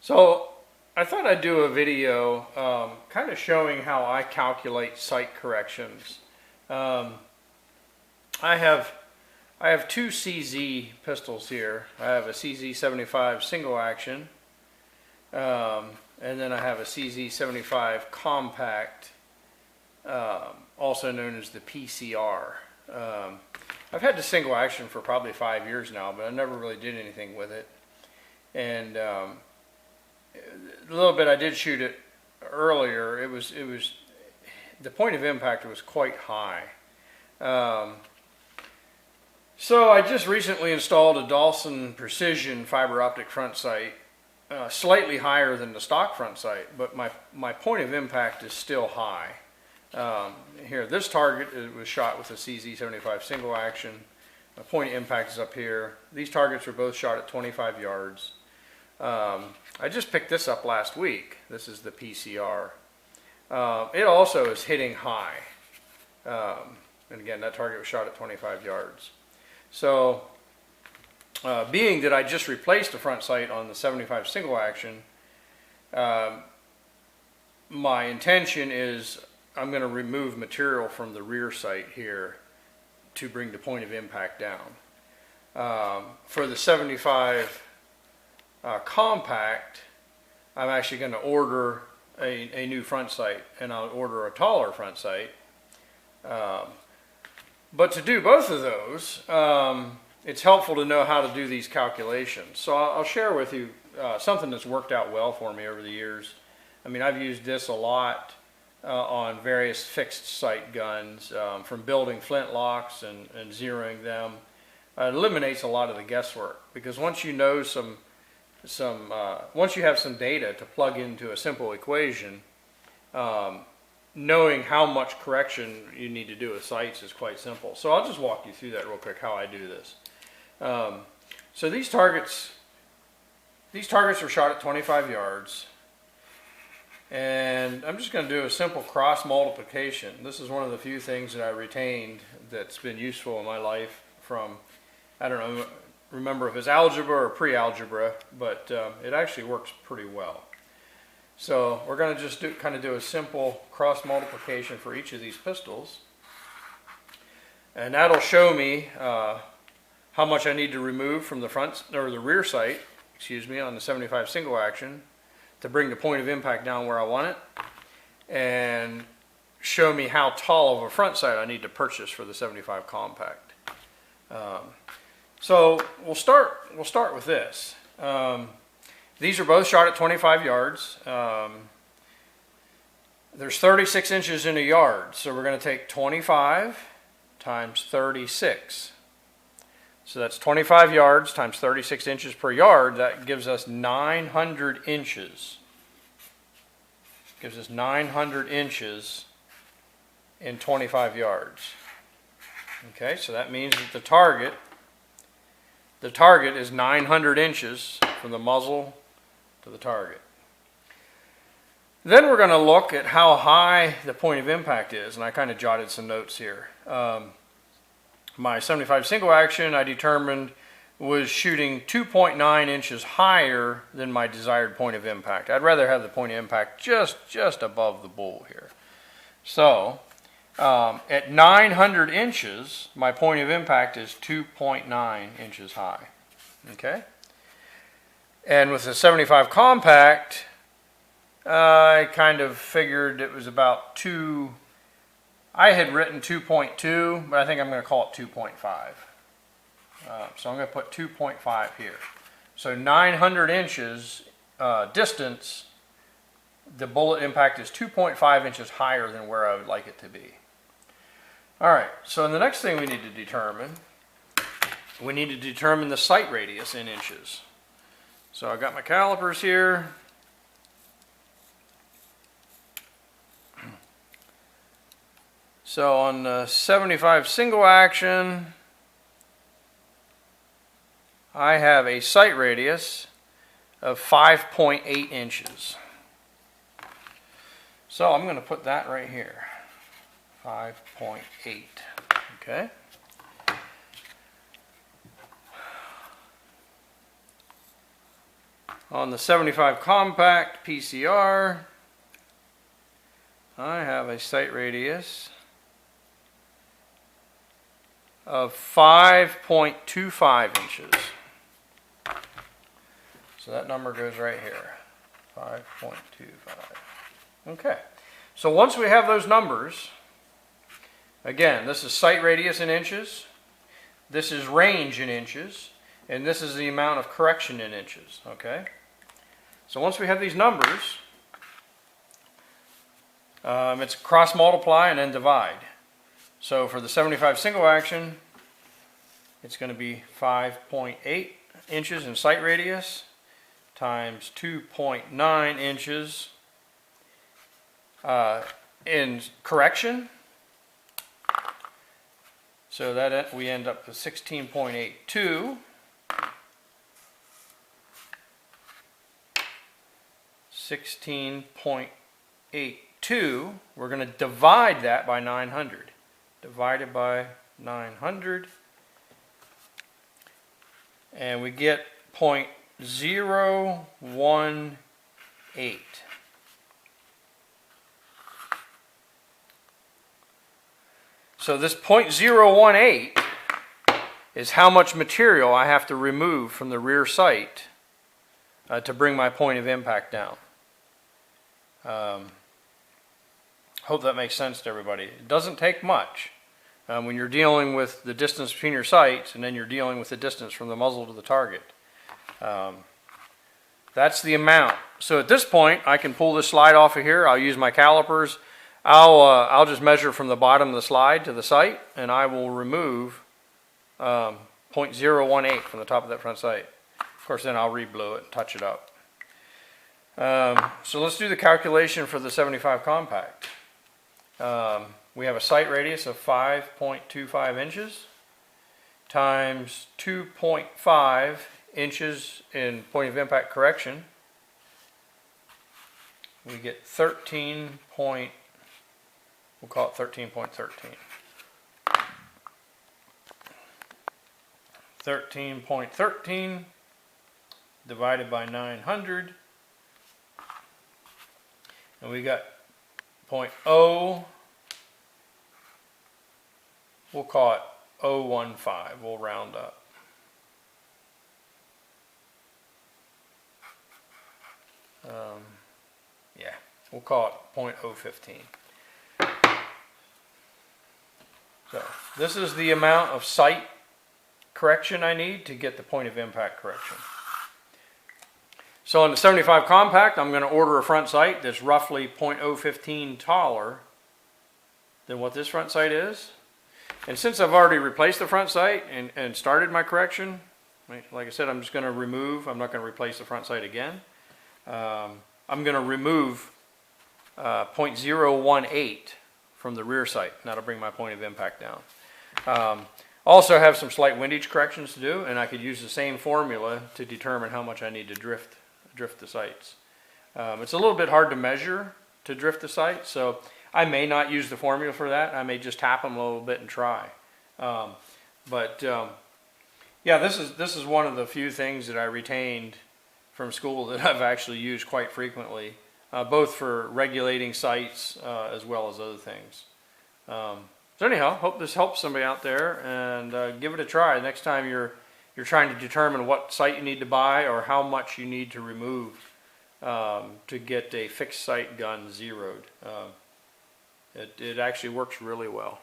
So I thought I'd do a video kind of showing how I calculate sight corrections. Um, I have two CZ pistols here. I have a CZ75 single action, and then I have a CZ75 compact, also known as the PCR. I've had the single action for probably 5 years now, but I never really did anything with it. And a little bit I did shoot it earlier. It was the point of impact was quite high. So I just recently installed a Dawson Precision fiber optic front sight, slightly higher than the stock front sight, but my point of impact is still high. Here, this target was shot with a CZ75 single action. My point of impact is up here. These targets were both shot at 25 yards. I just picked this up last week. This is the PCR. It also is hitting high. And again, that target was shot at 25 yards. So, being that I just replaced the front sight on the 75 single action, my intention is I'm going to remove material from the rear sight here to bring the point of impact down. For the 75 compact, I'm actually going to order a new front sight, and I'll order a taller front sight. But to do both of those, it's helpful to know how to do these calculations. So I'll share with you something that's worked out well for me over the years. I mean, I've used this a lot on various fixed sight guns, from building flintlocks and zeroing them. It eliminates a lot of the guesswork, because once you know once you have some data to plug into a simple equation, knowing how much correction you need to do with sights is quite simple. So I'll just walk you through that real quick, how I do this. So these targets were shot at 25 yards. And I'm just going to do a simple cross multiplication. This is one of the few things that I retained that's been useful in my life from, I don't remember if it's algebra or pre-algebra, but it actually works pretty well. So we're going to just kind of do a simple cross multiplication for each of these pistols. And that'll show me how much I need to remove from the front or the rear sight, excuse me, on the 75 single action to bring the point of impact down where I want it, and show me how tall of a front sight I need to purchase for the 75 compact. So we'll start with this. These are both shot at 25 yards. There's 36 inches in a yard, so we're going to take 25 times 36. So that's 25 yards times 36 inches per yard. That gives us 900 inches. Gives us 900 inches in 25 yards. Okay, so that means that the target is 900 inches from the muzzle to the target. Then we're going to look at how high the point of impact is, and I kind of jotted some notes here. My 75 single action, I determined, was shooting 2.9 inches higher than my desired point of impact. I'd rather have the point of impact just above the bull here. So at 900 inches, my point of impact is 2.9 inches high. Okay? And with the 75 compact, I kind of figured it was about 2. I had written 2.2, but I think I'm going to call it 2.5. So I'm going to put 2.5 here. So 900 inches distance, the bullet impact is 2.5 inches higher than where I would like it to be. All right, so the next thing we need to determine the sight radius in inches. So I got my calipers here. So on the 75 single action, I have a sight radius of 5.8 inches. So I'm going to put that right here, 5.8, okay? On the 75 compact PCR, I have a sight radius of 5.25 inches. So that number goes right here, 5.25. Okay, so once we have those numbers, again, this is sight radius in inches, this is range in inches, and this is the amount of correction in inches, okay? So once we have these numbers, it's cross multiply and then divide. So for the 75 single action, it's going to be 5.8 inches in sight radius times 2.9 inches in correction. So that we end up with 16.82. 16.82, we're going to divide that by 900. Divided by 900, and we get 0.018. So this 0.018 is how much material I have to remove from the rear sight to bring my point of impact down. Hope that makes sense to everybody. It doesn't take much when you're dealing with the distance between your sights and then you're dealing with the distance from the muzzle to the target. That's the amount. So at this point, I can pull this slide off of here. I'll use my calipers. I'll just measure from the bottom of the slide to the sight, and I will remove 0.018 from the top of that front sight. Of course, then I'll re-blow it and touch it up. So let's do the calculation for the 75 compact. We have a sight radius of 5.25 inches times 2.5 inches in point of impact correction. We get 13.13. We'll call it 13.13. 13.13 divided by 900. And we got 0.0, we'll call it 0.015, we'll round up. Yeah, we'll call it 0.015. So this is the amount of sight correction I need to get the point of impact correction. So on the 75 compact, I'm going to order a front sight that's roughly 0.015 taller than what this front sight is. And since I've already replaced the front sight and started my correction, like I said, I'm just going to remove, I'm not going to replace the front sight again. I'm going to remove 0.018 from the rear sight, and that'll bring my point of impact down. Also have some slight windage corrections to do, and I could use the same formula to determine how much I need to drift the sights. It's a little bit hard to measure to drift the sight, so I may not use the formula for that. I may just tap them a little bit and try. Yeah, this is one of the few things that I retained from school that I've actually used quite frequently, both for regulating sights as well as other things. So anyhow, hope this helps somebody out there, and give it a try next time you're trying to determine what sight you need to buy or how much you need to remove to get a fixed sight gun zeroed. It actually works really well.